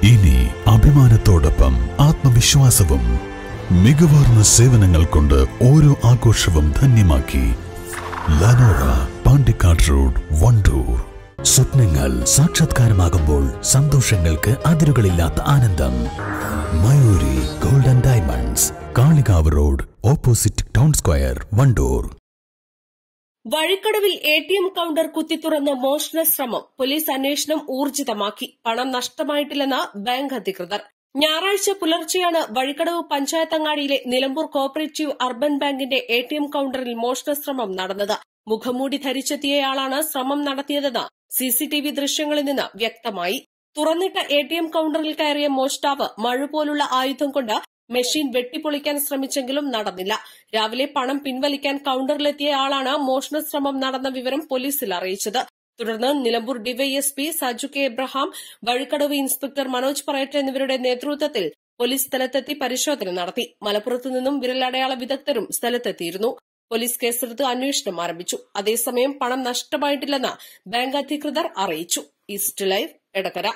ഇനി അഭിമാനത്തോടൊപ്പം ആത്മവിശ്വാസവും. മികവാർന്ന സേവനങ്ങൾ കൊണ്ട് ഓരോ ആഘോഷവും ധന്യമാക്കി. ലനോറ, പാണ്ടിക്കാട് റോഡ്, വണ്ടൂർ. സ്വപ്നങ്ങൾ സാക്ഷാത്കാരമാകുമ്പോൾ സന്തോഷങ്ങൾക്ക് അതിരുകളില്ലാത്ത ആനന്ദം. Mayuri golden diamonds, Kalikavu road, opposite town square, Wandoor. വഴിക്കടവിൽ ATM കൌണ്ടർ കുത്തിത്തുറന്ന് മോഷണ ശ്രമം. പോലീസ് അന്വേഷണം ഊർജിതമാക്കി. പണം നഷ്ടമായിട്ടില്ലെന്ന് ബാങ്ക് അധികൃതർ. ഞായറാഴ്ച പുലർച്ചെയാണ് വഴിക്കടവ് പഞ്ചായത്തങ്ങാടിയിലെ നിലമ്പൂർ കോഓപ്പറേറ്റീവ് അർബൻ ബാങ്കിന്റെ ATM കൌണ്ടറിൽ മോഷണ ശ്രമം നടന്നത്. മുഖംമൂടി ധരിച്ചെത്തിയയാളാണ് ശ്രമം നടത്തിയതെന്ന് CCTV ദൃശ്യങ്ങളിൽ നിന്ന് വ്യക്തമായി. തുറന്നിട്ട ATM കൌണ്ടറിൽ കയറിയ മോഷ്ടാവ് മഴ പോലുള്ള ആയുധം കൊണ്ട് മെഷീൻ വെട്ടിപ്പൊളിക്കാൻ ശ്രമിച്ചെങ്കിലും നടന്നില്ല. രാവിലെ പണം പിൻവലിക്കാൻ കൌണ്ടറിലെത്തിയ ആളാണ് മോഷണ ശ്രമം നടന്ന വിവരം പോലീസിൽ അറിയിച്ചത്. തുടർന്ന് Nilambur DySP Saju K Abraham, Vazhikkadavu inspector Manoj Parayat എന്നിവരുടെ നേതൃത്വത്തിൽ പോലീസ് സ്ഥലത്തെത്തി പരിശോധന നടത്തി. മലപ്പുറത്തു നിന്നും വിരലടയാള വിദഗ്ധരും സ്ഥലത്തെത്തിയിരുന്നു. പോലീസ് കേസെടുത്ത് അന്വേഷണം ആരംഭിച്ചു. അതേസമയം പണം നഷ്ടമായിട്ടില്ലെന്ന് ബാങ്ക് അധികൃതർ അറിയിച്ചു. East live, Edakkara.